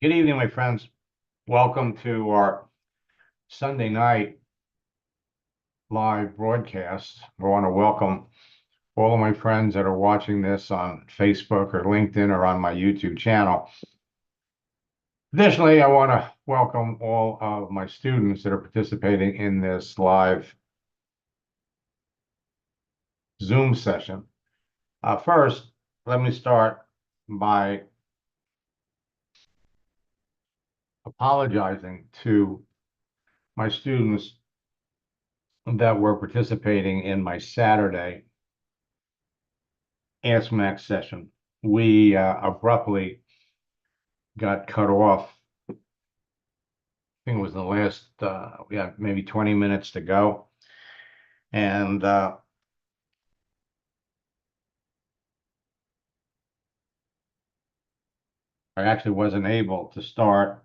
Good evening, my friends. Welcome to our Sunday night live broadcast. I want to welcome all of my friends that are watching this on Facebook or LinkedIn or on my YouTube channel. Additionally, I want to welcome all of my students that are participating in this live Zoom session. First, let me start by apologizing to my students that were participating in my Saturday Ask Max session. We abruptly got cut off. I think it was the last, we had maybe 20 minutes to go. And I actually wasn't able to start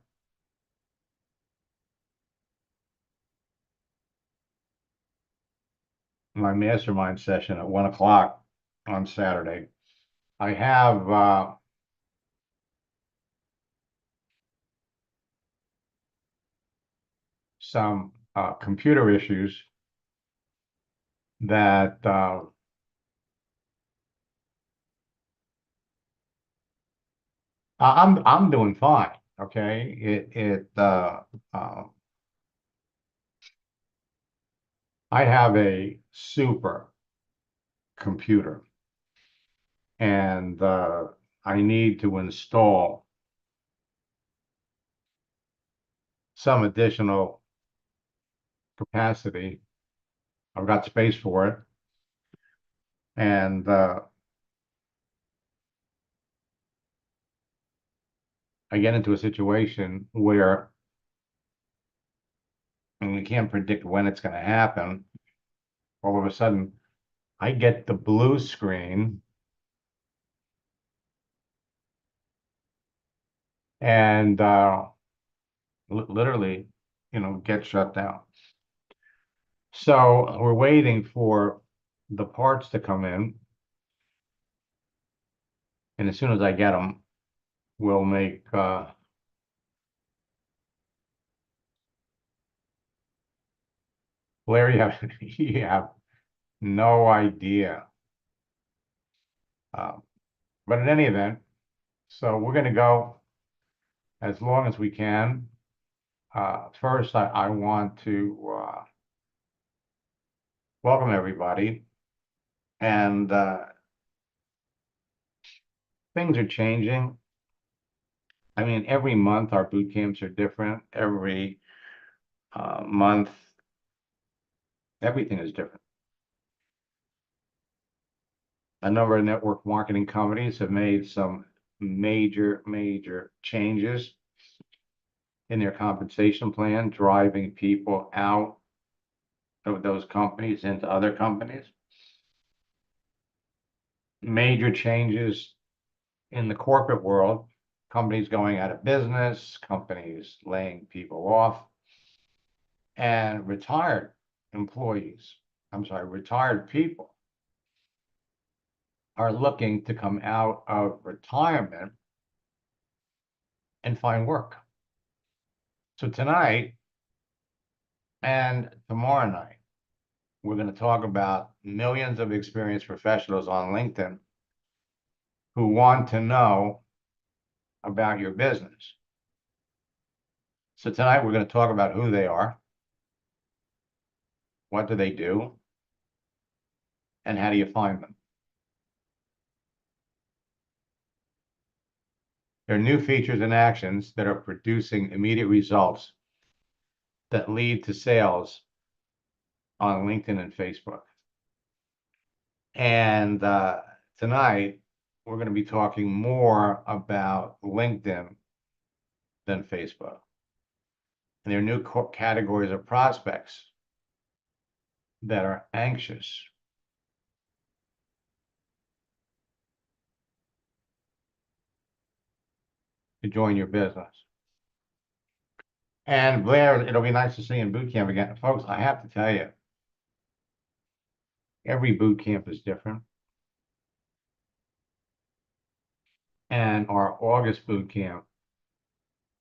my mastermind session at 1 o'clock on Saturday. I have some computer issues that I'm doing fine. Okay, I have a super computer, and I need to install some additional capacity. I've got space for it, and I get into a situation where, and we can't predict when it's going to happen. All of a sudden, I get the blue screen, and literally, get shut down. So we're waiting for the parts to come in, and as soon as I get them, we'll make Larry, you have no idea. Uh, but in any event, so we're going to go as long as we can. First, I want to welcome everybody. And things are changing. I mean, every month our boot camps are different. Every month, everything is different. A number of network marketing companies have made some major changes in their compensation plan, driving people out of those companies into other companies. Major changes in the corporate world, companies going out of business, companies laying people off, and retired employees, retired people are looking to come out of retirement and find work. So tonight and tomorrow night, we're going to talk about millions of experienced professionals on LinkedIn who want to know about your business. So tonight we're going to talk about who they are, what do they do, and how do you find them. There are new features and actions that are producing immediate results that lead to sales on LinkedIn and Facebook. And tonight, we're going to be talking more about LinkedIn than Facebook. And there are new categories of prospects that are anxious to join your business. And Blair, it'll be nice to see you in boot camp again. Folks, I have to tell you, every boot camp is different. And our August boot camp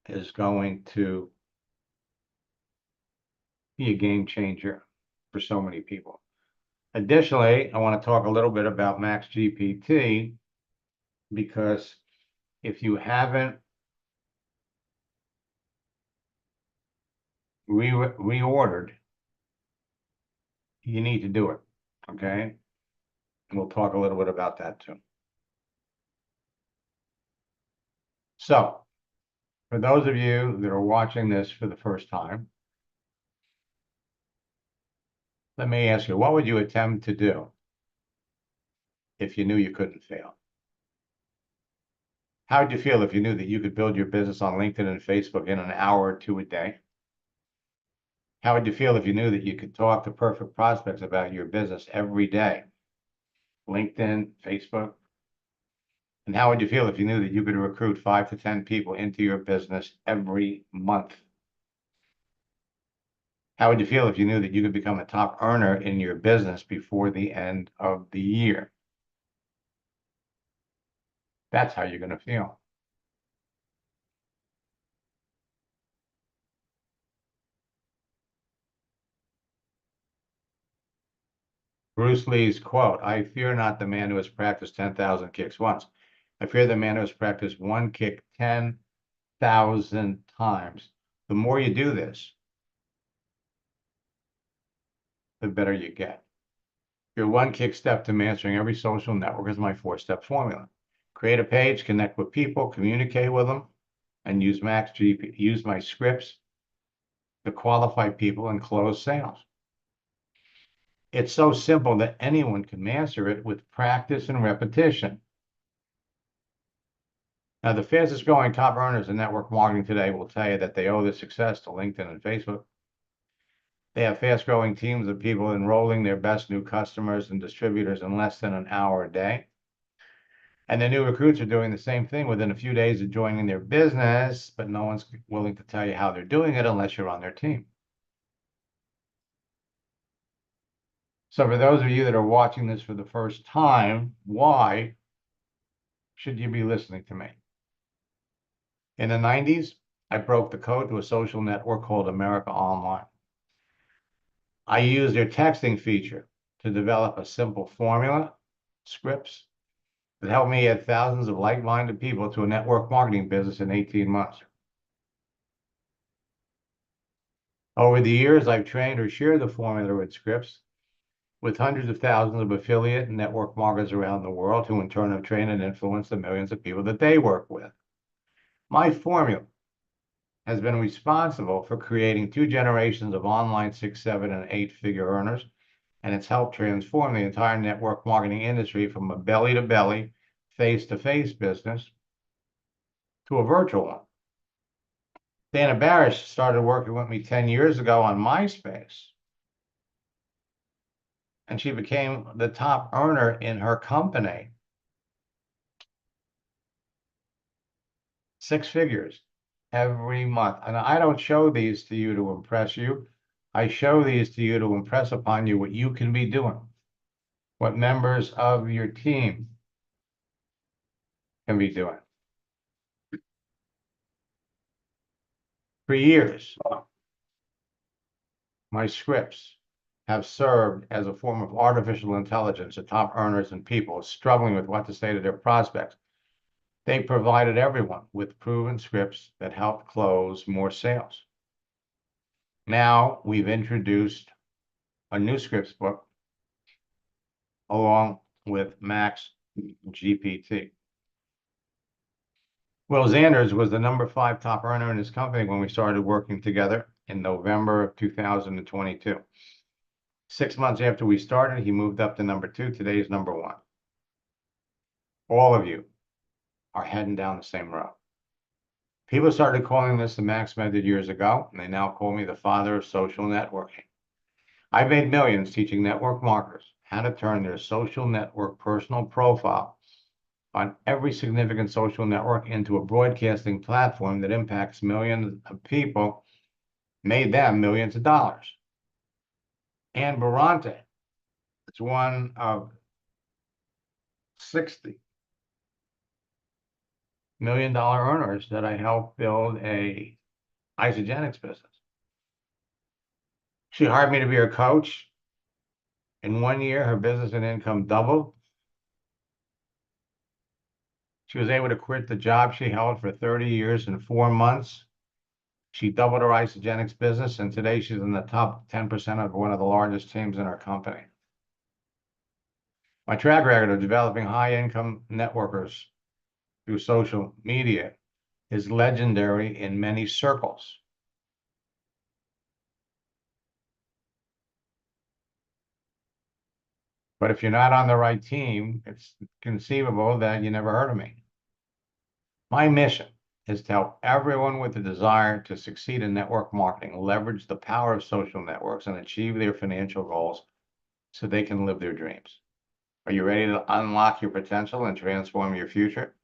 is going to be a game changer for so many people. Additionally, I want to talk a little bit about Max GPT, because if you haven't reordered, you need to do it. Okay. And we'll talk a little bit about that too. So, for those of you that are watching this for the first time, let me ask you, what would you attempt to do if you knew you couldn't fail? How would you feel if you knew that you could build your business on LinkedIn and Facebook in an hour or two a day? How would you feel if you knew that you could talk to perfect prospects about your business every day? LinkedIn, Facebook. And how would you feel if you knew that you could recruit 5 to 10 people into your business every month? How would you feel if you knew that you could become a top earner in your business before the end of the year? That's how you're going to feel. Bruce Lee's quote, "I fear not the man who has practiced 10,000 kicks once. I fear the man who has practiced one kick 10,000 times." The more you do this, the better you get. Your one kick step to mastering every social network is my 4-step formula. Create a page, connect with people, communicate with them, and use my scripts to qualify people and close sales. It's so simple that anyone can master it with practice and repetition. Now, the fastest growing top earners in network marketing today will tell you that they owe their success to LinkedIn and Facebook. They have fast growing teams of people enrolling their best new customers and distributors in less than an hour a day. And the new recruits are doing the same thing within a few days of joining their business, but no one's willing to tell you how they're doing it unless you're on their team. So for those of you that are watching this for the first time, why should you be listening to me? In the 90s, I broke the code to a social network called America Online. I used their texting feature to develop a simple formula, scripts, that helped me add thousands of like-minded people to a network marketing business in 18 months. Over the years, I've trained or shared the formula with scripts with hundreds of thousands of affiliate and network marketers around the world, who in turn have trained and influenced the millions of people that they work with. My formula has been responsible for creating 2 generations of online 6, 7, and 8-figure earners, and it's helped transform the entire network marketing industry from a belly-to-belly, face-to-face business to a virtual one. Dana Barish started working with me 10 years ago on MySpace, and she became the top earner in her company. 6 figures every month. And I don't show these to you to impress you. I show these to you to impress upon you what you can be doing, what members of your team can be doing. For years, my scripts have served as a form of artificial intelligence to top earners and people struggling with what to say to their prospects. They provided everyone with proven scripts that helped close more sales. Now we've introduced a new scripts book along with Max GPT. Will Zanders was the number 5 top earner in his company when we started working together in November of 2022. 6 months after we started, he moved up to number 2. Today is number 1. All of you are heading down the same road. People started calling this the Max method years ago, and they now call me the father of social networking. I've made millions teaching network marketers how to turn their social network personal profile on every significant social network into a broadcasting platform that impacts millions of people, made them millions of dollars. Anne Barante is one of 60 million-dollar earners that I helped build a Isagenix business. She hired me to be her coach. In 1 year, her business and income doubled. She was able to quit the job she held for 30 years in 4 months. She doubled her Isagenix business, and today she's in the top 10% of one of the largest teams in our company. My track record of developing high-income networkers through social media is legendary in many circles. But if you're not on the right team, it's conceivable that you never heard of me. My mission is to help everyone with the desire to succeed in network marketing leverage the power of social networks and achieve their financial goals so they can live their dreams. Are you ready to unlock your potential and transform your future?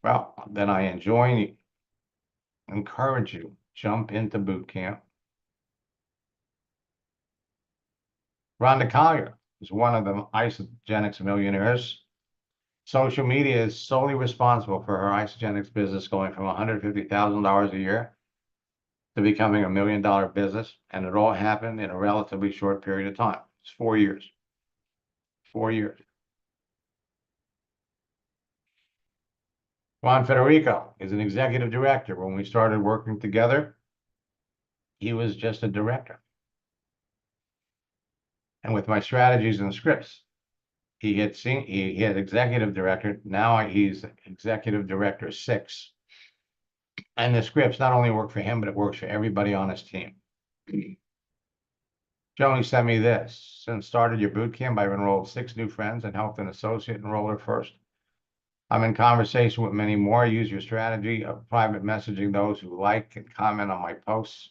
Well, then I encourage you, jump into boot camp. Rhonda Collier is one of the Isagenix millionaires. Social media is solely responsible for her Isagenix business going from $150,000 a year to becoming $1 million business, and it all happened in a relatively short period of time. It's 4 years. 4 years. Juan Federico is an executive director. When we started working together, he was just a director. And with my strategies and scripts, he had executive director. Now he's executive director 6. And the scripts not only work for him, but it works for everybody on his team. Joni sent me this. Since started your boot camp, I've enrolled 6 new friends and helped an associate enroll her first. I'm in conversation with many more. Use your strategy of private messaging those who like and comment on my posts.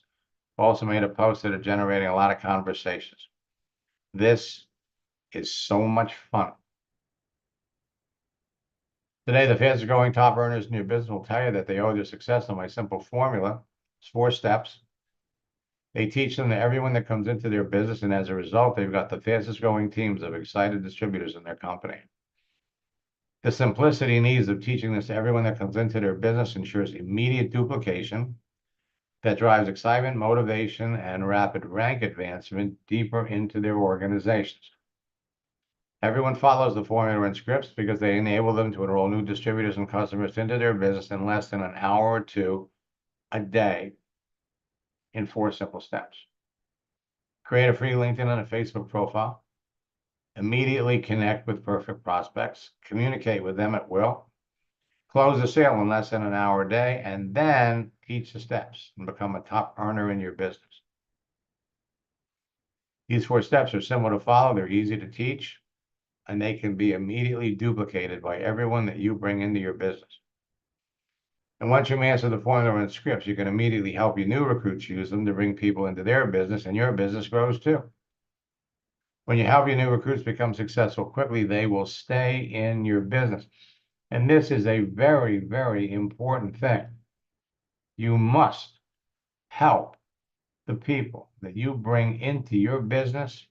Also made a post that are generating a lot of conversations. This is so much fun. Today, the fastest growing top earners in your business will tell you that they owe their success on my simple formula. It's 4 steps. They teach them to everyone that comes into their business, and as a result, they've got the fastest growing teams of excited distributors in their company. The simplicity and ease of teaching this to everyone that comes into their business ensures immediate duplication that drives excitement, motivation, and rapid rank advancement deeper into their organizations. Everyone follows the formula and scripts because they enable them to enroll new distributors and customers into their business in less than an hour or 2 a day in 4 simple steps. Create a free LinkedIn and a Facebook profile. Immediately connect with perfect prospects. Communicate with them at will. Close the sale in less than an hour a day, and then teach the steps and become a top earner in your business. These 4 steps are simple to follow. They're easy to teach, and they can be immediately duplicated by everyone that you bring into your business. And once you master the formula and scripts, you can immediately help your new recruits use them to bring people into their business, and your business grows too. When you help your new recruits become successful quickly, they will stay in your business. And this is a very, very important thing. You must help the people that you bring into your business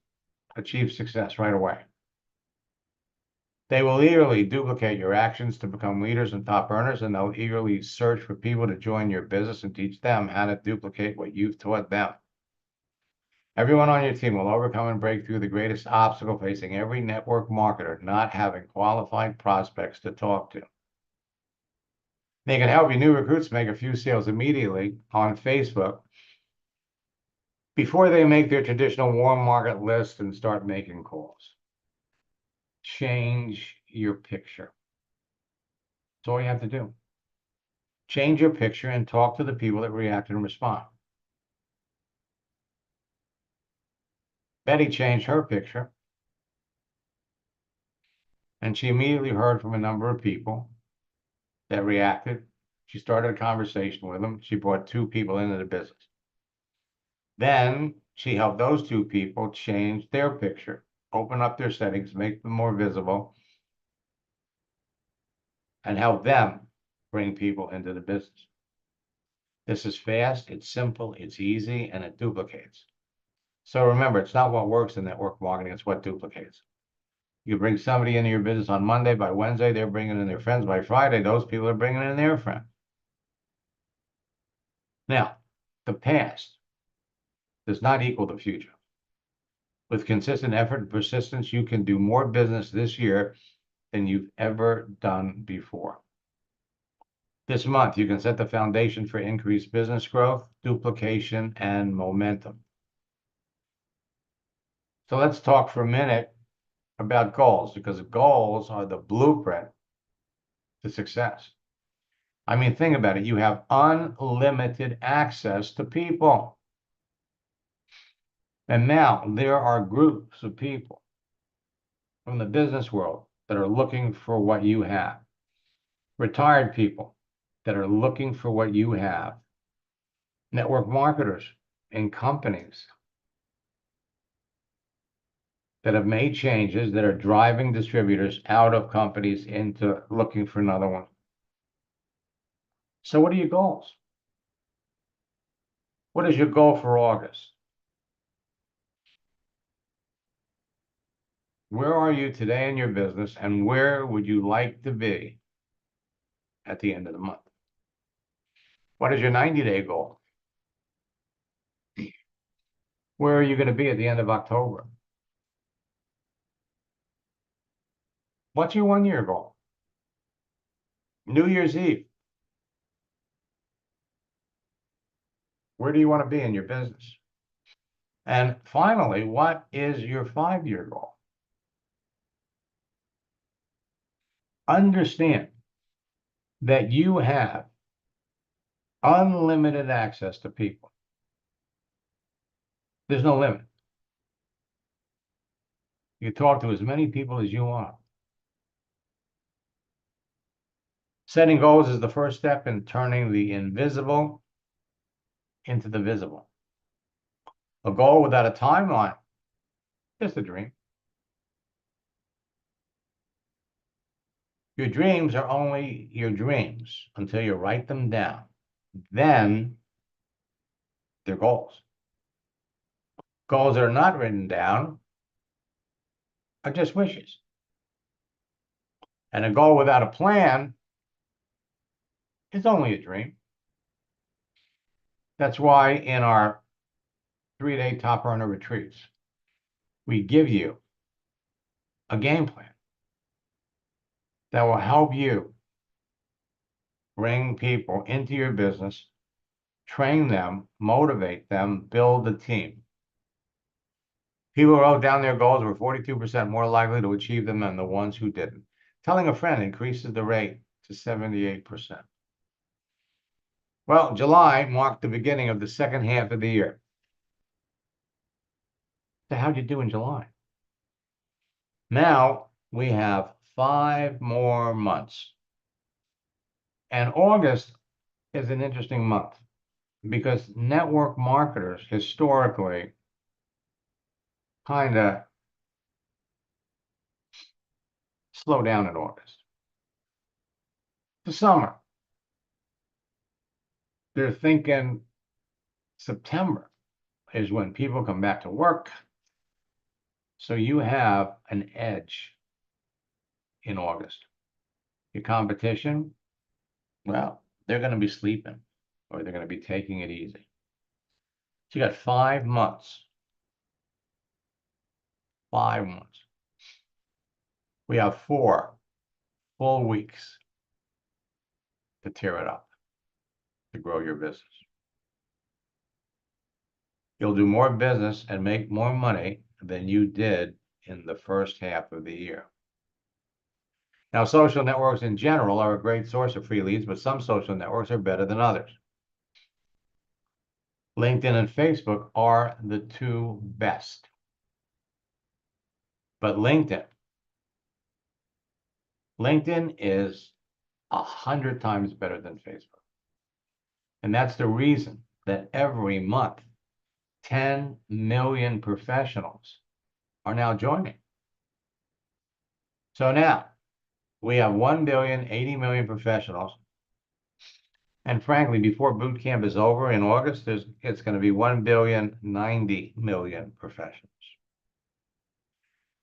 achieve success right away. They will eagerly duplicate your actions to become leaders and top earners, and they'll eagerly search for people to join your business and teach them how to duplicate what you've taught them. Everyone on your team will overcome and break through the greatest obstacle facing every network marketer, not having qualified prospects to talk to. They can help your new recruits make a few sales immediately on Facebook before they make their traditional warm market list and start making calls. Change your picture. That's all you have to do. Change your picture and talk to the people that react and respond. Betty changed her picture, and she immediately heard from a number of people that reacted. She started a conversation with them. She brought 2 people into the business. Then she helped those 2 people change their picture, open up their settings, make them more visible, and help them bring people into the business. This is fast, it's simple, it's easy, and it duplicates. So remember, it's not what works in network marketing, it's what duplicates. You bring somebody into your business on Monday, by Wednesday, they're bringing in their friends. By Friday, those people are bringing in their friends. Now, the past does not equal the future. With consistent effort and persistence, you can do more business this year than you've ever done before. This month, you can set the foundation for increased business growth, duplication, and momentum. So let's talk for a minute about goals, because goals are the blueprint to success. I mean, think about it. You have unlimited access to people. And now there are groups of people from the business world that are looking for what you have. Retired people that are looking for what you have. Network marketers in companies that have made changes that are driving distributors out of companies into looking for another one. So what are your goals? What is your goal for August? Where are you today in your business, and where would you like to be at the end of the month? What is your 90-day goal? Where are you going to be at the end of October? What's your 1-year goal? New Year's Eve. Where do you want to be in your business? And finally, what is your 5-year goal? Understand that you have unlimited access to people. There's no limit. You can talk to as many people as you want. Setting goals is the first step in turning the invisible into the visible. A goal without a timeline is just a dream. Your dreams are only your dreams until you write them down. Then they're goals. Goals that are not written down are just wishes. And a goal without a plan is only a dream. That's why in our 3-day top earner retreats, we give you a game plan that will help you bring people into your business, train them, motivate them, build a team. People who wrote down their goals were 42% more likely to achieve them than the ones who didn't. Telling a friend increases the rate to 78%. Well, July marked the beginning of the second half of the year. So how'd you do in July? Now we have 5 more months. And August is an interesting month because network marketers historically kind of slow down in August. The summer. They're thinking September is when people come back to work. So you have an edge in August. Your competition, well, they're going to be sleeping or they're going to be taking it easy. So you got 5 months. 5 months. We have 4 full weeks to tear it up, to grow your business. You'll do more business and make more money than you did in the first half of the year. Now, social networks in general are a great source of free leads, but some social networks are better than others. LinkedIn and Facebook are the 2 best. But LinkedIn is 100 times better than Facebook. And that's the reason that every month, 10 million professionals are now joining. So now we have 1,080,000,000 professionals. And frankly, before boot camp is over in August, it's going to be 1,090,000,000 professionals.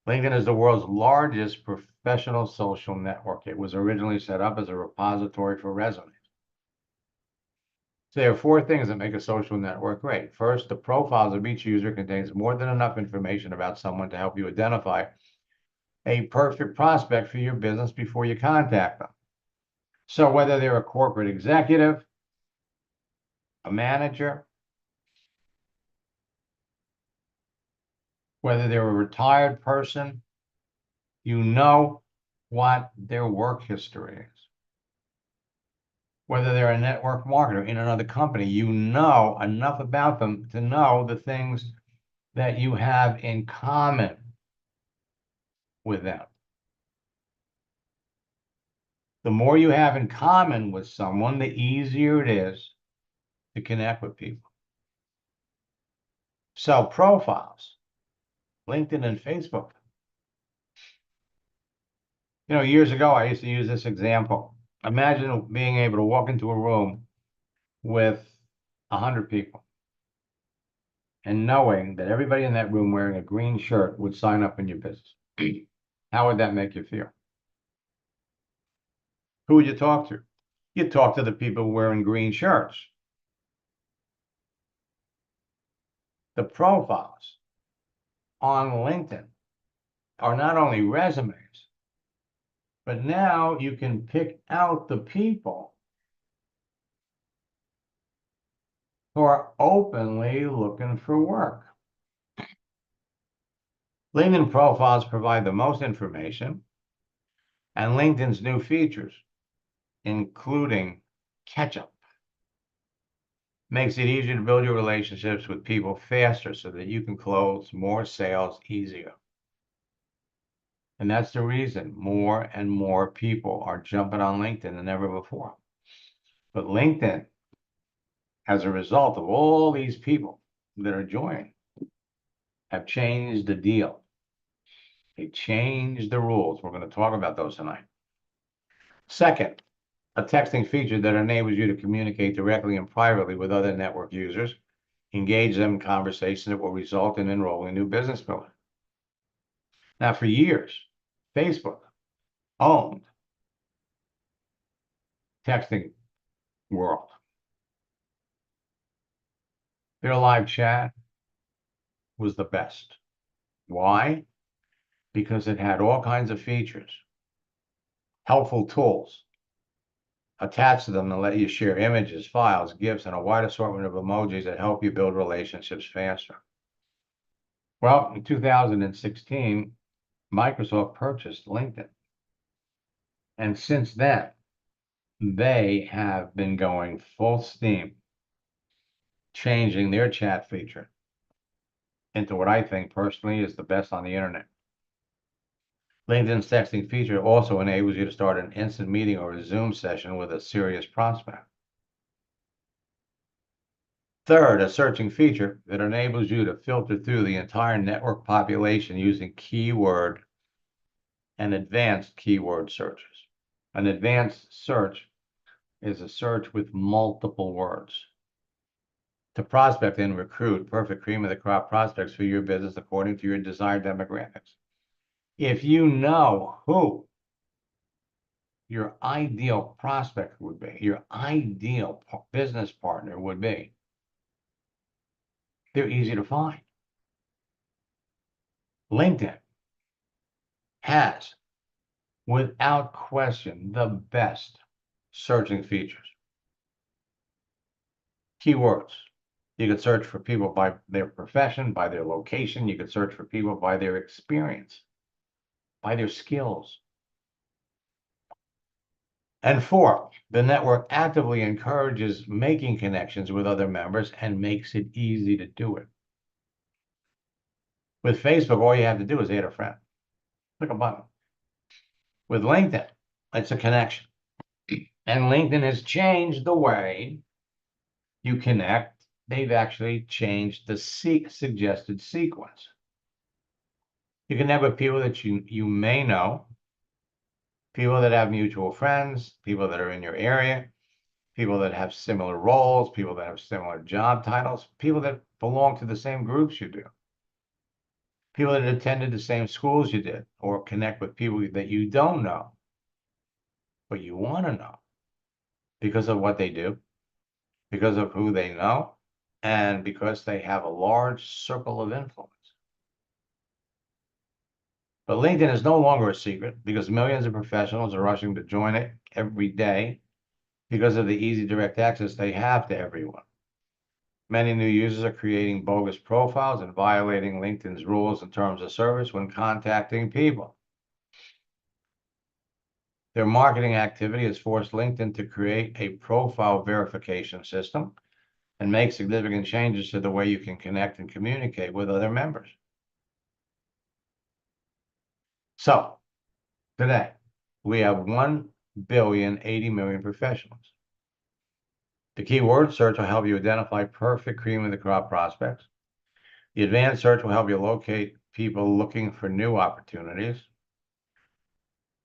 LinkedIn is the world's largest professional social network. It was originally set up as a repository for resumes. So there are four things that make a social network great. First, the profiles of each user contains more than enough information about someone to help you identify a perfect prospect for your business before you contact them. So whether they're a corporate executive, a manager, whether they're a retired person, you know what their work history is. Whether they're a network marketer in another company, you know enough about them to know the things that you have in common with them. The more you have in common with someone, the easier it is to connect with people. So profiles, LinkedIn and Facebook. Years ago, I used to use this example. Imagine being able to walk into a room with 100 people and knowing that everybody in that room wearing a green shirt would sign up in your business. How would that make you feel? Who would you talk to? You'd talk to the people wearing green shirts. The profiles on LinkedIn are not only resumes, but now you can pick out the people who are openly looking for work. LinkedIn profiles provide the most information, and LinkedIn's new features, including catch-up, makes it easier to build your relationships with people faster so that you can close more sales easier. And that's the reason more and more people are jumping on LinkedIn than ever before. But LinkedIn, as a result of all these people that are joining, have changed the deal. They changed the rules. We're going to talk about those tonight. Second, a texting feature that enables you to communicate directly and privately with other network users, engage them in conversation that will result in enrolling new business building. Now, for years, Facebook owned texting world. Their live chat was the best. Why? Because it had all kinds of features, helpful tools attached to them to let you share images, files, GIFs, and a wide assortment of emojis that help you build relationships faster. Well, in 2016, Microsoft purchased LinkedIn. And since then, they have been going full steam, changing their chat feature into what I think personally is the best on the internet. LinkedIn's texting feature also enables you to start an instant meeting or a Zoom session with a serious prospect. Third, a searching feature that enables you to filter through the entire network population using keyword and advanced keyword searches. An advanced search is a search with multiple words to prospect and recruit perfect cream of the crop prospects for your business according to your desired demographics. If you know who your ideal prospect would be, your ideal business partner would be, they're easy to find. LinkedIn has, without question, the best searching features. Keywords. You can search for people by their profession, by their location. You can search for people by their experience, by their skills. And four, the network actively encourages making connections with other members and makes it easy to do it. With Facebook, all you have to do is add a friend. Click a button. With LinkedIn, it's a connection. And LinkedIn has changed the way you connect. They've actually changed the suggested sequence. You can have with people that you may know, people that have mutual friends, people that are in your area, people that have similar roles, people that have similar job titles, people that belong to the same groups you do. People that attended the same schools you did, or connect with people that you don't know, but you want to know because of what they do, because of who they know, and because they have a large circle of influence. But LinkedIn is no longer a secret because millions of professionals are rushing to join it every day because of the easy direct access they have to everyone. Many new users are creating bogus profiles and violating LinkedIn's rules and terms of service when contacting people. Their marketing activity has forced LinkedIn to create a profile verification system and make significant changes to the way you can connect and communicate with other members. So, today, we have 1,080,000,000 professionals. The keyword search will help you identify perfect cream of the crop prospects. The advanced search will help you locate people looking for new opportunities.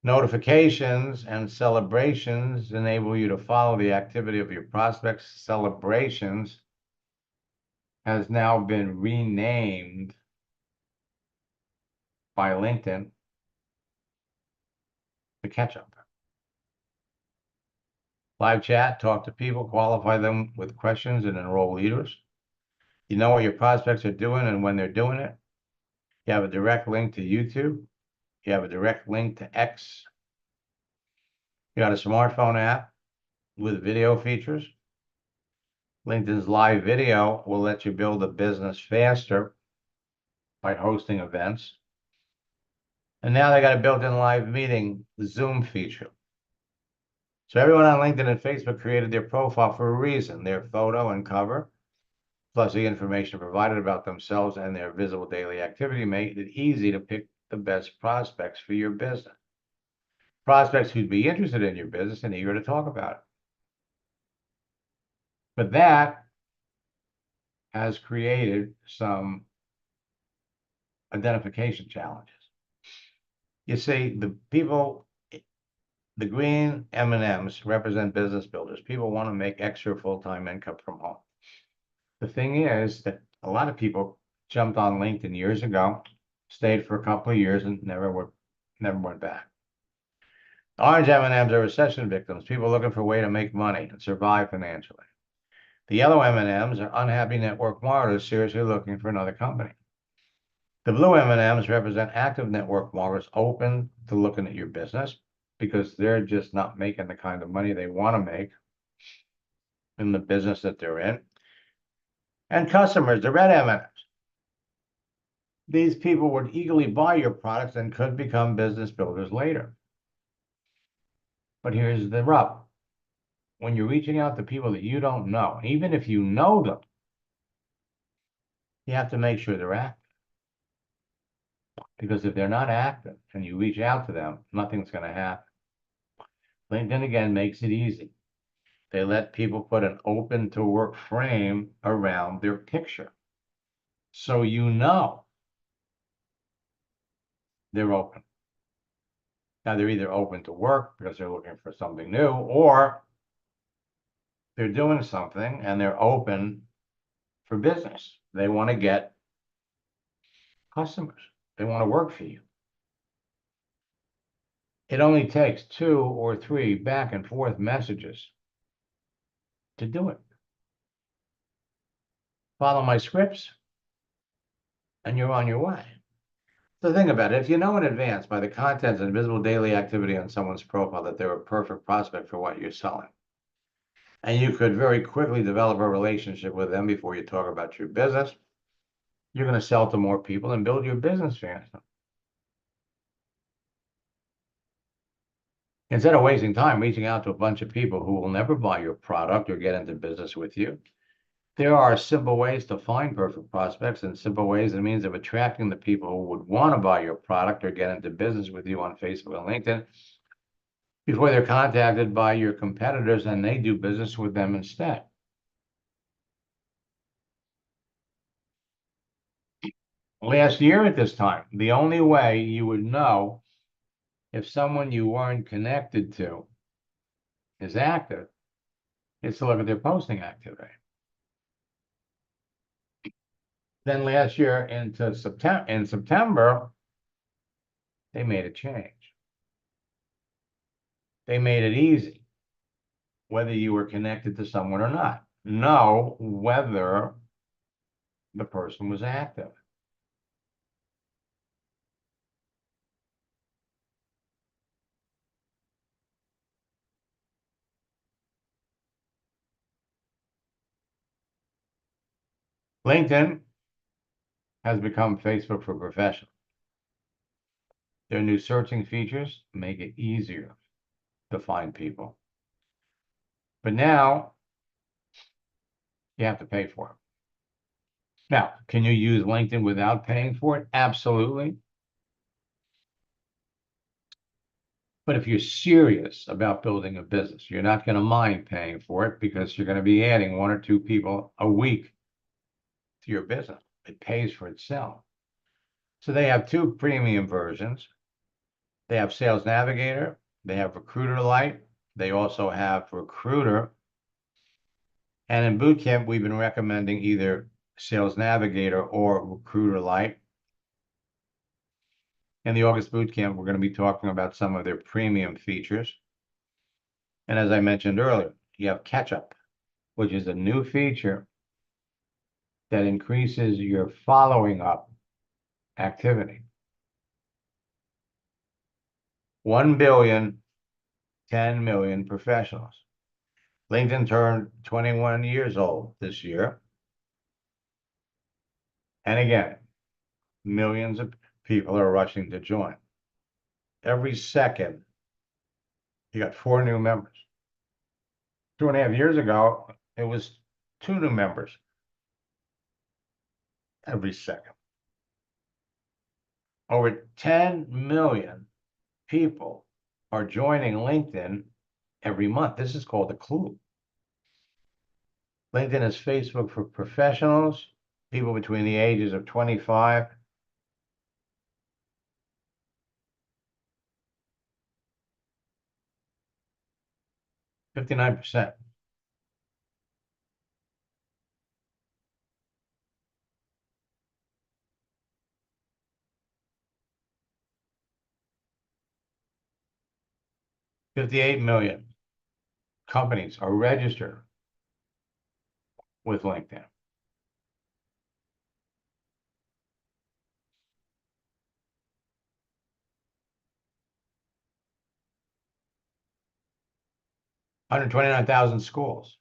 Notifications and celebrations enable you to follow the activity of your prospects. Celebrations has now been renamed by LinkedIn to catch up. Live chat, talk to people, qualify them with questions, and enroll leaders. You know what your prospects are doing and when they're doing it. You have a direct link to YouTube. You have a direct link to X. You got a smartphone app with video features. LinkedIn's live video will let you build a business faster by hosting events. And now they got a built-in live meeting Zoom feature. So everyone on LinkedIn and Facebook created their profile for a reason. Their photo and cover, plus the information provided about themselves and their visible daily activity, made it easy to pick the best prospects for your business. Prospects who'd be interested in your business and eager to talk about it. But that has created some identification challenges. You see, the green M&Ms represent business builders. People want to make extra full-time income from home. The thing is that a lot of people jumped on LinkedIn years ago, stayed for a couple of years, and never went back. Orange M&Ms are recession victims, people looking for a way to make money and survive financially. The yellow M&Ms are unhappy network marketers seriously looking for another company. The blue M&Ms represent active network marketers open to looking at your business because they're just not making the kind of money they want to make in the business that they're in. And customers, the red M&Ms. These people would eagerly buy your products and could become business builders later. But here's the rub. When you're reaching out to people that you don't know, even if you know them, you have to make sure they're active. Because if they're not active and you reach out to them, nothing's going to happen. LinkedIn, again, makes it easy. They let people put an open to work frame around their picture. So you know they're open. Now, they're either open to work because they're looking for something new, or they're doing something and they're open for business. They want to get customers. They want to work for you. It only takes 2 or 3 back and forth messages to do it. Follow my scripts, and you're on your way. So think about it. If you know in advance by the contents and visible daily activity on someone's profile that they're a perfect prospect for what you're selling, and you could very quickly develop a relationship with them before you talk about your business, you're going to sell to more people and build your business faster. Instead of wasting time reaching out to a bunch of people who will never buy your product or get into business with you, there are simple ways to find perfect prospects and simple ways and means of attracting the people who would want to buy your product or get into business with you on Facebook and LinkedIn before they're contacted by your competitors and they do business with them instead. Last year at this time, the only way you would know if someone you weren't connected to is active is to look at their posting activity. Then last year into September, they made a change. They made it easy, whether you were connected to someone or not. Know whether the person was active. LinkedIn has become Facebook for professionals. Their new searching features make it easier to find people. But now you have to pay for it. Now, can you use LinkedIn without paying for it? Absolutely. But if you're serious about building a business, you're not going to mind paying for it because you're going to be adding 1 or 2 people a week to your business. It pays for itself. So they have 2 premium versions. They have Sales Navigator, they have Recruiter Lite, they also have Recruiter. And in Bootcamp, we've been recommending either Sales Navigator or Recruiter Lite. In the August Bootcamp, we're going to be talking about some of their premium features. And as I mentioned earlier, you have Catch Up, which is a new feature that increases your following up activity. 1 billion, 10 million professionals. LinkedIn turned 21 years old this year. And again, millions of people are rushing to join. Every second, you got 4 new members. 2.5 years ago, it was 2 new members every second. Over 10 million people are joining LinkedIn every month. This is called a clue. LinkedIn is Facebook for professionals, people between the ages of 25 59%. $58 million companies are registered with LinkedIn. $129,000 schools.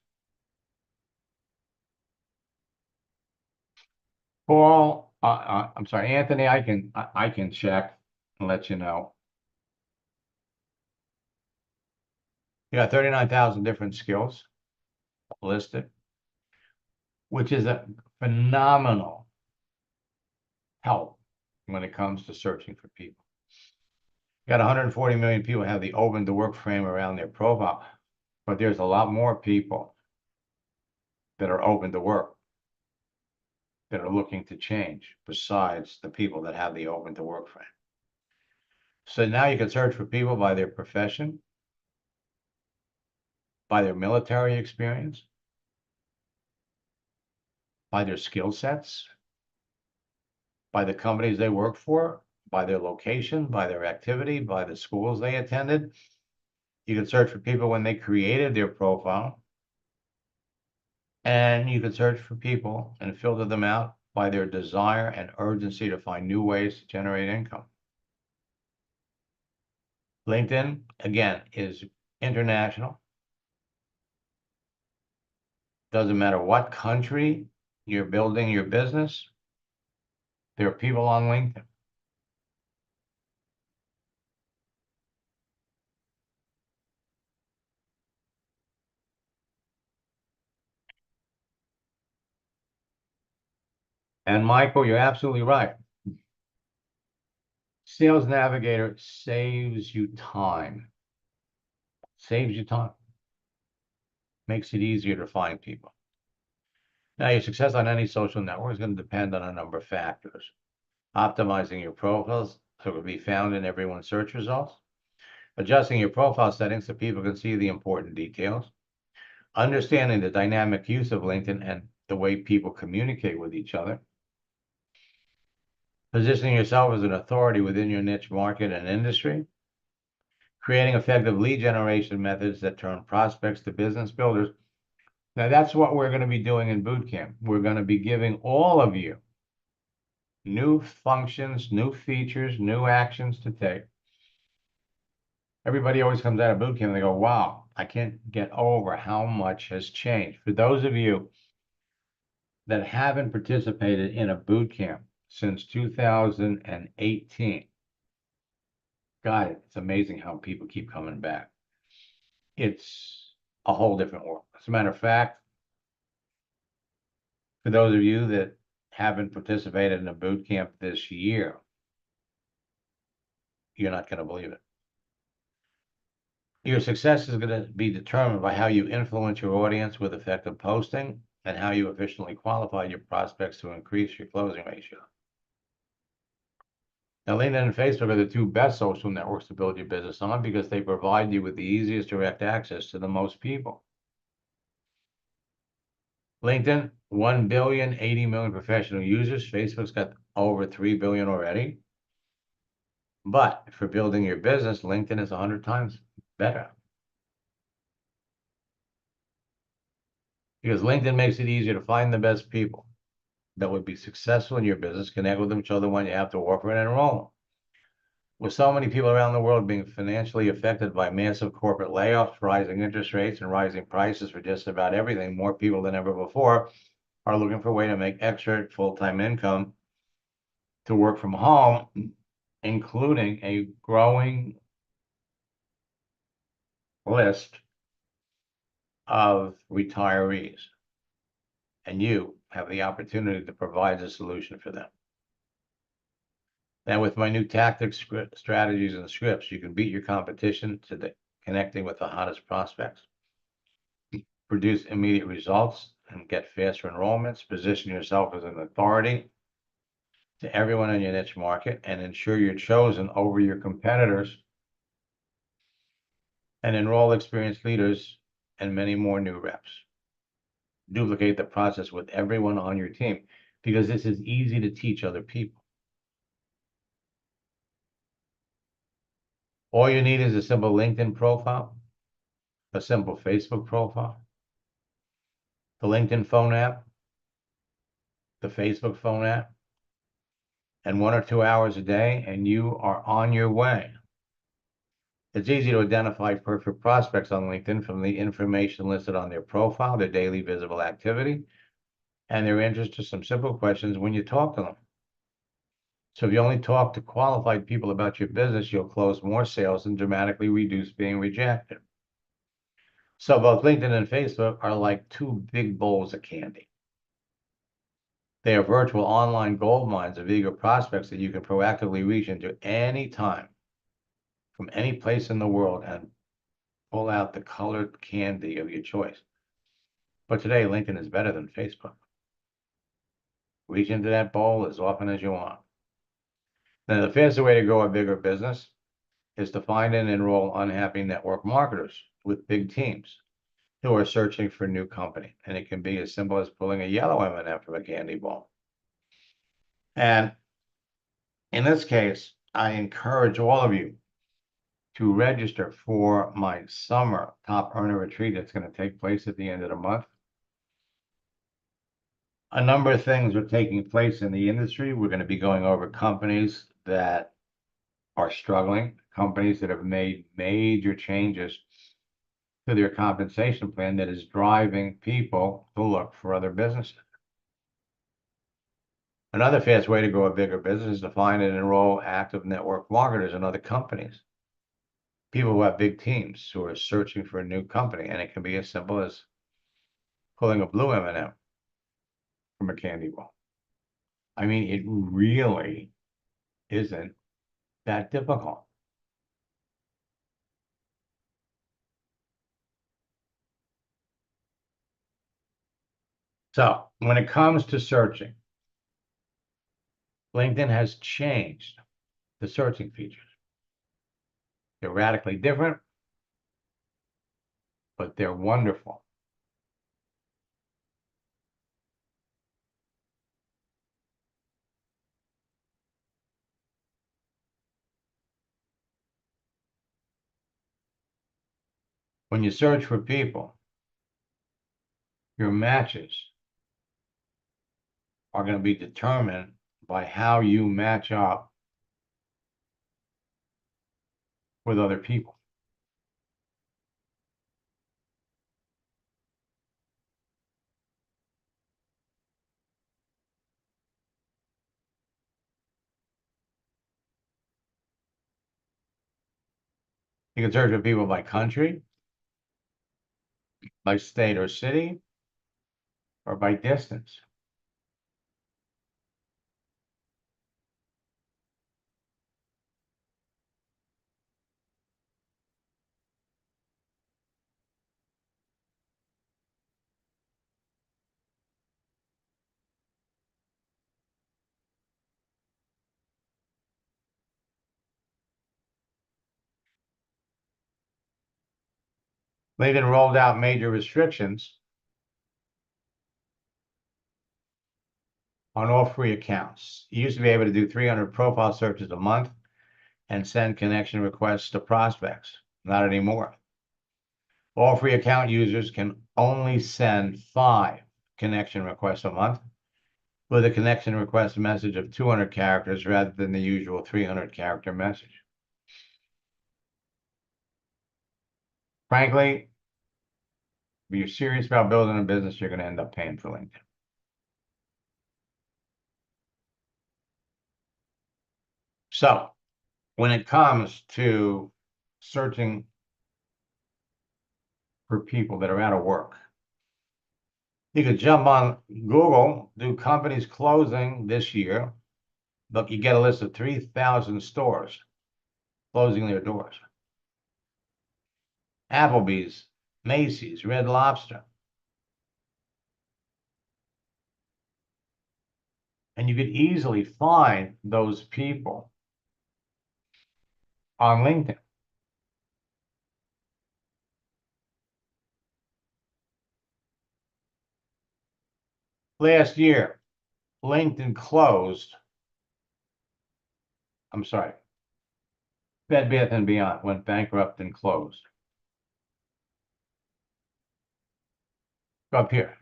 Paul, I'm sorry, Anthony, I can check and let you know. You got 39,000 different skills listed, which is a phenomenal help when it comes to searching for people. You got 140 million people have the open to work frame around their profile, but there's a lot more people that are open to work that are looking to change besides the people that have the open to work frame. So now you can search for people by their profession, by their military experience, by their skill sets, by the companies they work for, by their location, by their activity, by the schools they attended. You can search for people when they created their profile. And you can search for people and filter them out by their desire and urgency to find new ways to generate income. LinkedIn, again, is international. Doesn't matter what country you're building your business, there are people on LinkedIn. And Michael, you're absolutely right. Sales Navigator saves you time. Saves you time. Makes it easier to find people. Now, your success on any social network is going to depend on a number of factors. Optimizing your profiles so it will be found in everyone's search results. Adjusting your profile settings so people can see the important details. Understanding the dynamic use of LinkedIn and the way people communicate with each other. positioning yourself as an authority within your niche market and industry, creating effective lead generation methods that turn prospects to business builders. Now, that's what we're going to be doing in boot camp. We're going to be giving all of you new functions, new features, new actions to take. Everybody always comes out of boot camp and they go, wow, I can't get over how much has changed. For those of you that haven't participated in a boot camp since 2018, God, it's amazing how people keep coming back. It's a whole different world. As a matter of fact, for those of you that haven't participated in a boot camp this year, you're not going to believe it. Your success is going to be determined by how you influence your audience with effective posting and how you efficiently qualify your prospects to increase your closing ratio. Now, LinkedIn and Facebook are the two best social networks to build your business on because they provide you with the easiest direct access to the most people. LinkedIn, 1 billion, 80 million professional users. Facebook's got over 3 billion already. But for building your business, LinkedIn is 100 times better. Because LinkedIn makes it easier to find the best people that would be successful in your business, connect with them, show them what you have to offer, and enroll. With so many people around the world being financially affected by massive corporate layoffs, rising interest rates, and rising prices for just about everything, more people than ever before are looking for a way to make extra full-time income to work from home, including a growing list of retirees. And you have the opportunity to provide a solution for them. Now, with my new tactics, strategies, and scripts, you can beat your competition to connecting with the hottest prospects, produce immediate results, and get faster enrollments, position yourself as an authority to everyone in your niche market, and ensure you're chosen over your competitors, and enroll experienced leaders and many more new reps. Duplicate the process with everyone on your team because this is easy to teach other people. All you need is a simple LinkedIn profile, a simple Facebook profile, the LinkedIn phone app, the Facebook phone app, and 1 or 2 hours a day, and you are on your way. It's easy to identify perfect prospects on LinkedIn from the information listed on their profile, their daily visible activity, and their interest to some simple questions when you talk to them. So if you only talk to qualified people about your business, you'll close more sales and dramatically reduce being rejected. So both LinkedIn and Facebook are like two big bowls of candy. They are virtual online gold mines of eager prospects that you can proactively reach into any time, from any place in the world, and pull out the colored candy of your choice. But today, LinkedIn is better than Facebook. Reach into that bowl as often as you want. Now, the fastest way to grow a bigger business is to find and enroll unhappy network marketers with big teams who are searching for a new company. And it can be as simple as pulling a yellow M&M from a candy bowl. And in this case, I encourage all of you to register for my summer top earner retreat that's going to take place at the end of the month. A number of things are taking place in the industry. We're going to be going over companies that are struggling, companies that have made major changes to their compensation plan that is driving people to look for other businesses. Another fast way to grow a bigger business is to find and enroll active network marketers in other companies. People who have big teams who are searching for a new company, and it can be as simple as pulling a blue M&M from a candy bowl. I mean, it really isn't that difficult. So when it comes to searching, LinkedIn has changed the searching features. They're radically different, but they're wonderful. When you search for people, your matches are going to be determined by how you match up with other people. You can search for people by country, by state or city, or by distance. They even rolled out major restrictions on all free accounts. You used to be able to do 300 profile searches a month and send connection requests to prospects. Not anymore. All free account users can only send 5 connection requests a month with a connection request message of 200 characters rather than the usual 300-character message. Frankly, if you're serious about building a business, you're going to end up paying for LinkedIn. So when it comes to searching for people that are out of work, you could jump on Google, do companies closing this year. Look, you get a list of 3,000 stores closing their doors. Applebee's, Macy's, Red Lobster. And you could easily find those people on LinkedIn. Last year, LinkedIn closed. I'm sorry. Bed Bath & Beyond went bankrupt and closed. Go up here.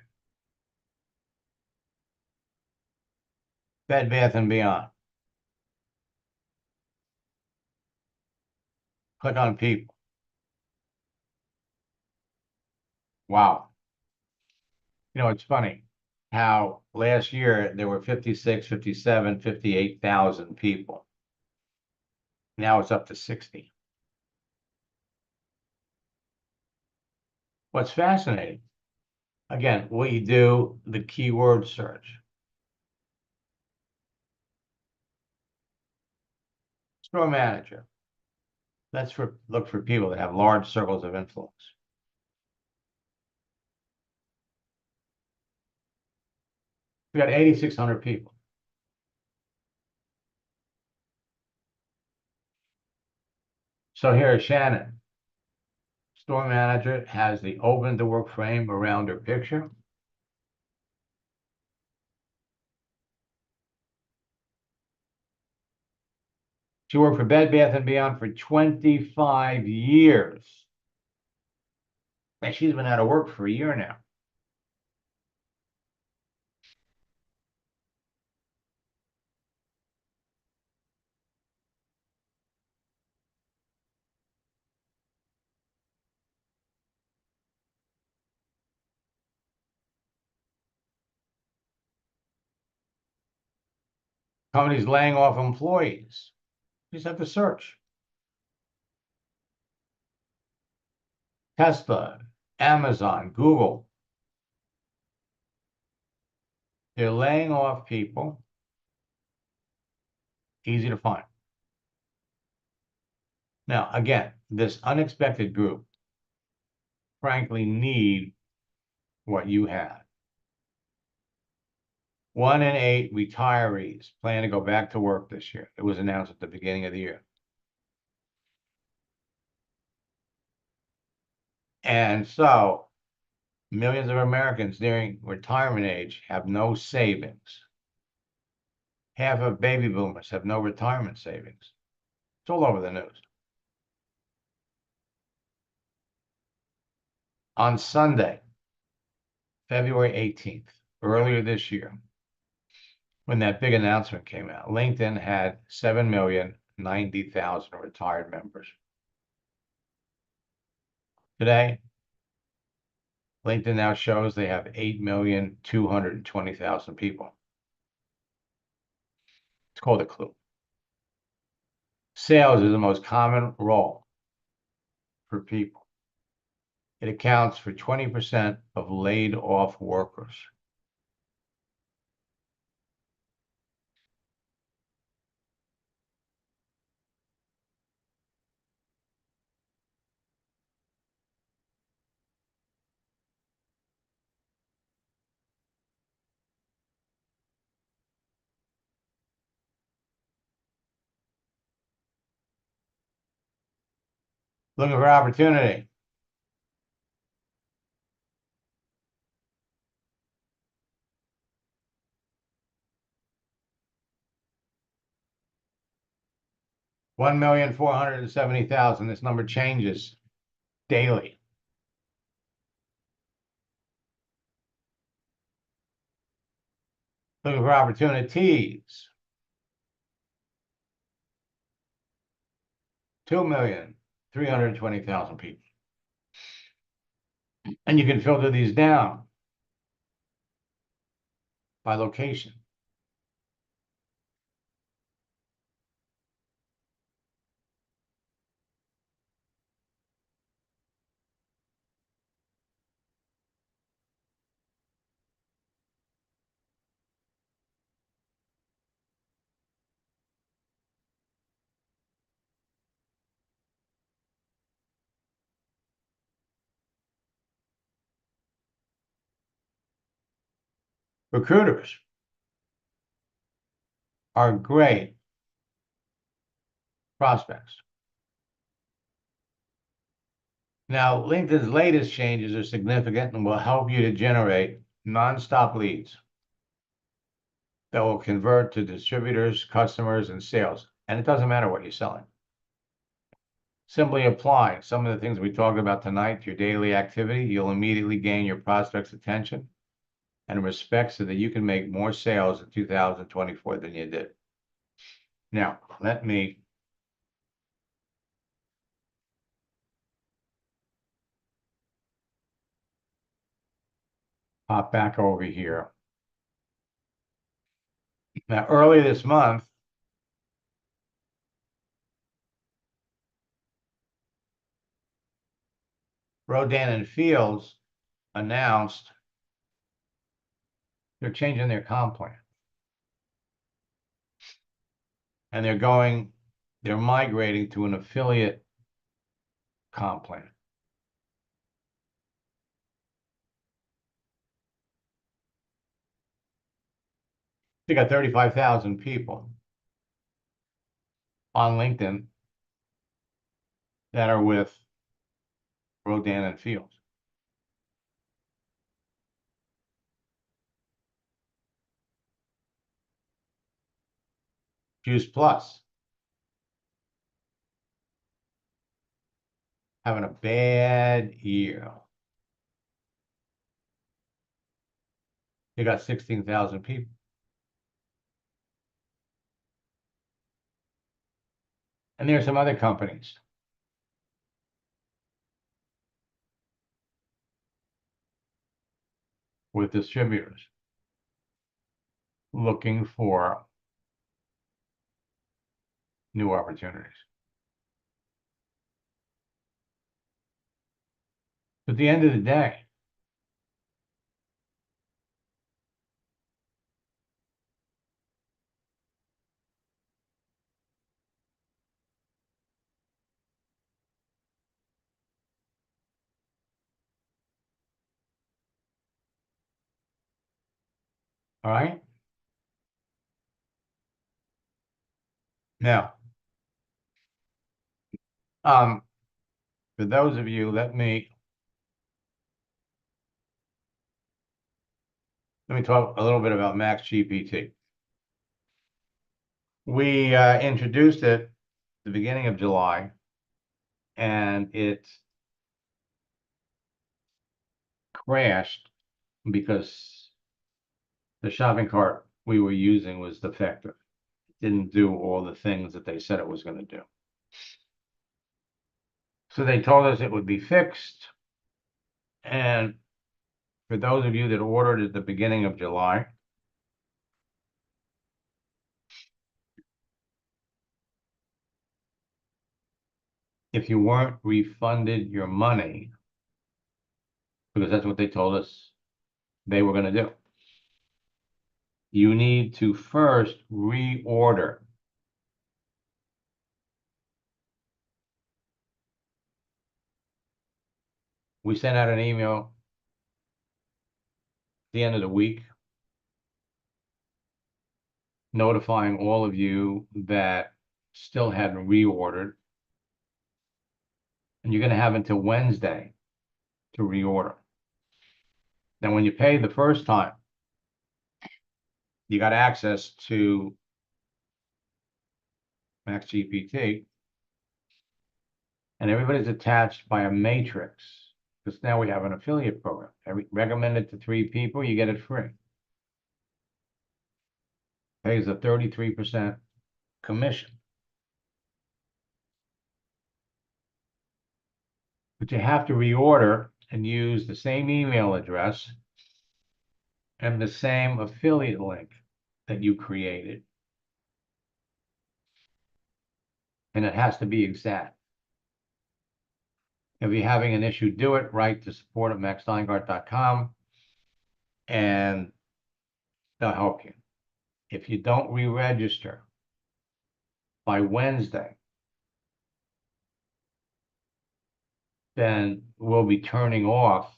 Bed Bath & Beyond. Click on people. Wow. You know, it's funny how last year there were 56, 57, 58,000 people. Now it's up to 60. What's fascinating, again, we do the keyword search. Store manager. Let's look for people that have large circles of influence. We got 8,600 people. So here is Shannon. Store manager has the open to work frame around her picture. She worked for Bed Bath & Beyond for 25 years. And she's been out of work for a year now. Companies laying off employees. You just have to search. Tesla, Amazon, Google. They're laying off people. Easy to find. Now, again, this unexpected group, frankly, need what you have. 1 in 8 retirees plan to go back to work this year. It was announced at the beginning of the year. And so millions of Americans nearing retirement age have no savings. Half of baby boomers have no retirement savings. It's all over the news. On Sunday, February 18th, earlier this year, when that big announcement came out, LinkedIn had 7,090,000 retired members. Today, LinkedIn now shows they have 8,220,000 people. It's called a clue. Sales is the most common role for people. It accounts for 20% of laid off workers. Looking for opportunity. $1,470,000. This number changes daily. Looking for opportunities. 2,320,000 people. And you can filter these down by location. Recruiters are great prospects. Now, LinkedIn's latest changes are significant and will help you to generate nonstop leads that will convert to distributors, customers, and sales. And it doesn't matter what you're selling. Simply apply some of the things we talked about tonight to your daily activity. You'll immediately gain your prospects' attention and respect so that you can make more sales in 2024 than you did. Now, let me pop back over here. Now, early this month, Rodan and Fields announced they're changing their comp plan. And they're migrating to an affiliate comp plan. They got 35,000 people on LinkedIn that are with Rodan and Fields. Juice Plus having a bad year. They got 16,000 people. And there are some other companies with distributors looking for new opportunities. At the end of the day, all right? Now, for those of you, let me talk a little bit about Max GPT. We introduced it at the beginning of July, and it crashed because the shopping cart we were using was defective. It didn't do all the things that they said it was going to do. So they told us it would be fixed. And for those of you that ordered at the beginning of July, if you weren't refunded your money, because that's what they told us they were going to do, you need to first reorder. We sent out an email at the end of the week notifying all of you that still hadn't reordered. And you're going to have until Wednesday to reorder. Then when you pay the first time, you got access to Max GPT, and everybody's attached by a matrix, because now we have an affiliate program. Recommend it to 3 people, you get it free. Pays a 33% commission. But you have to reorder and use the same email address and the same affiliate link that you created. And it has to be exact. If you're having an issue, do it. Write to support@maxsteingart.com and they'll help you. If you don't re-register by Wednesday, then we'll be turning off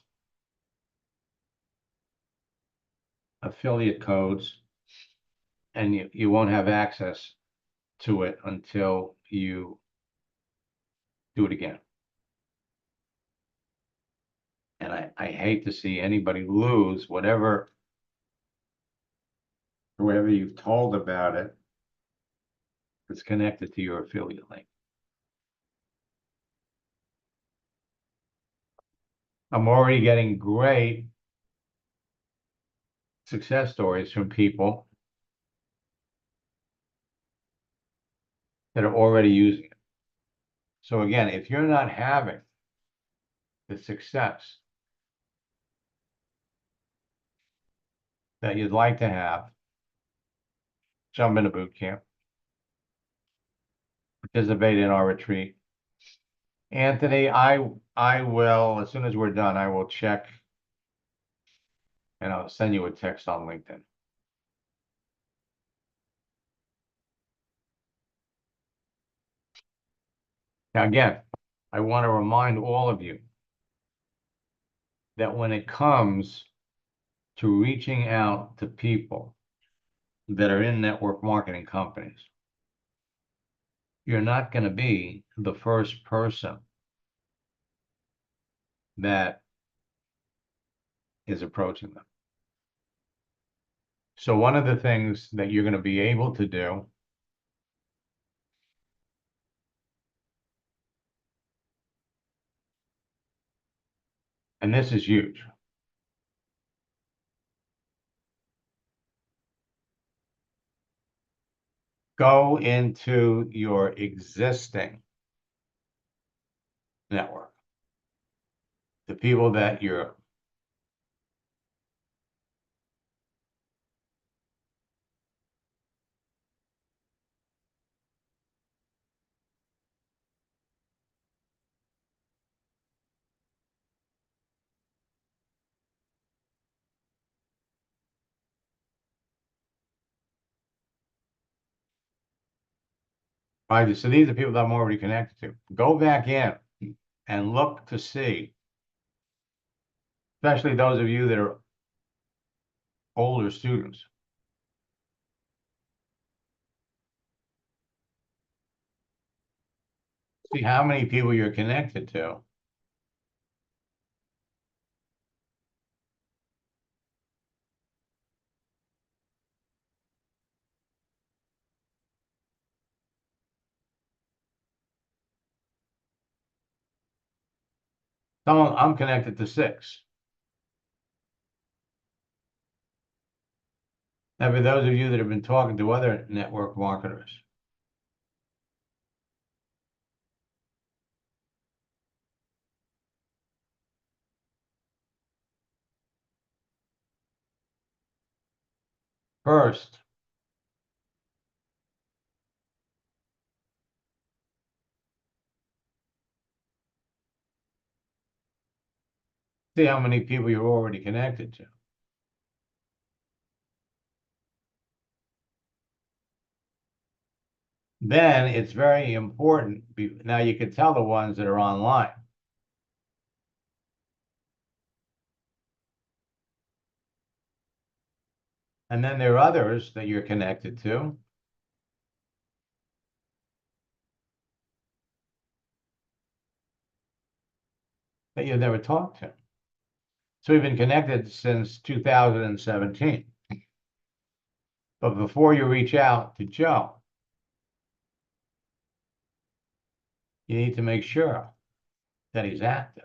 affiliate codes and you won't have access to it until you do it again. And I hate to see anybody lose whatever you've told about it that's connected to your affiliate link. I'm already getting great success stories from people that are already using it. So again, if you're not having the success that you'd like to have, jump into boot camp, participate in our retreat. Anthony, I will, as soon as we're done, I will check and I'll send you a text on LinkedIn. Now, again, I want to remind all of you that when it comes to reaching out to people that are in network marketing companies, you're not going to be the first person that is approaching them. So one of the things that you're going to be able to do and this is huge, go into your existing network, the people that you're right. So these are people that I'm already connected to. Go back in and look to see, especially those of you that are older students. See how many people you're connected to. I'm connected to 6. Now, for those of you that have been talking to other network marketers, first, see how many people you're already connected to. Then it's very important. Now you can tell the ones that are online. And then there are others that you're connected to that you've never talked to. So we've been connected since 2017. But before you reach out to Joe, you need to make sure that he's active.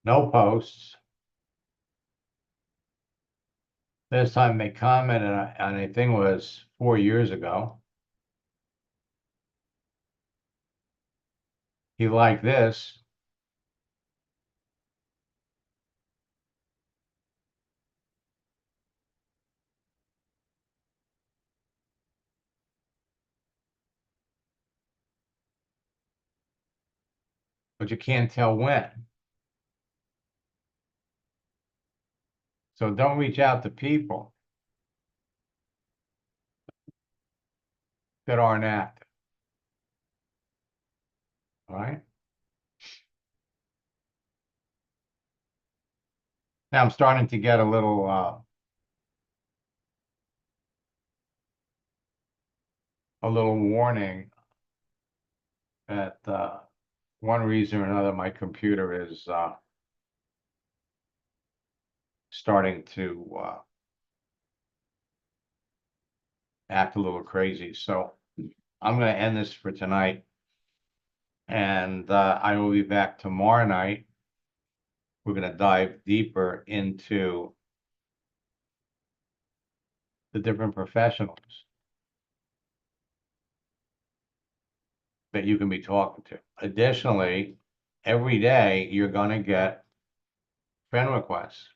No posts. This time they commented on a thing was 4 years ago. He liked this. But you can't tell when. So don't reach out to people that aren't active. All right. Now I'm starting to get a little warning that one reason or another my computer is starting to act a little crazy. So I'm going to end this for tonight, and I will be back tomorrow night. We're going to dive deeper into the different professionals that you can be talking to. Additionally, every day you're going to get friend requests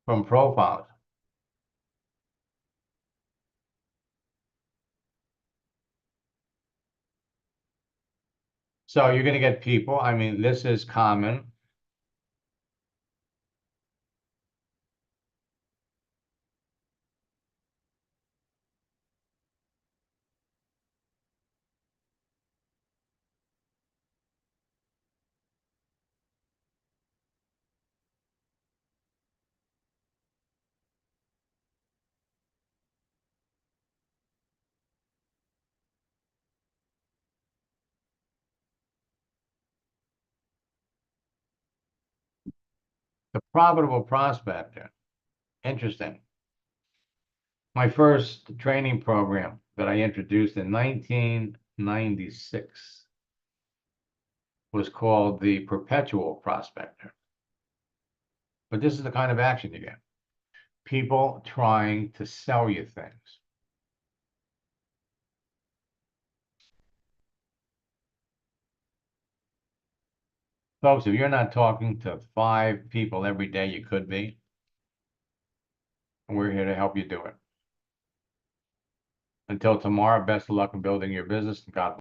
from profiles. So you're going to get people. I mean, this is common. The profitable prospector. Interesting. My first training program that I introduced in 1996 was called the Perpetual Prospector. But this is the kind of action you get. People trying to sell you things. Folks, if you're not talking to 5 people every day, you could be. We're here to help you do it. Until tomorrow, best of luck in building your business, and God bless.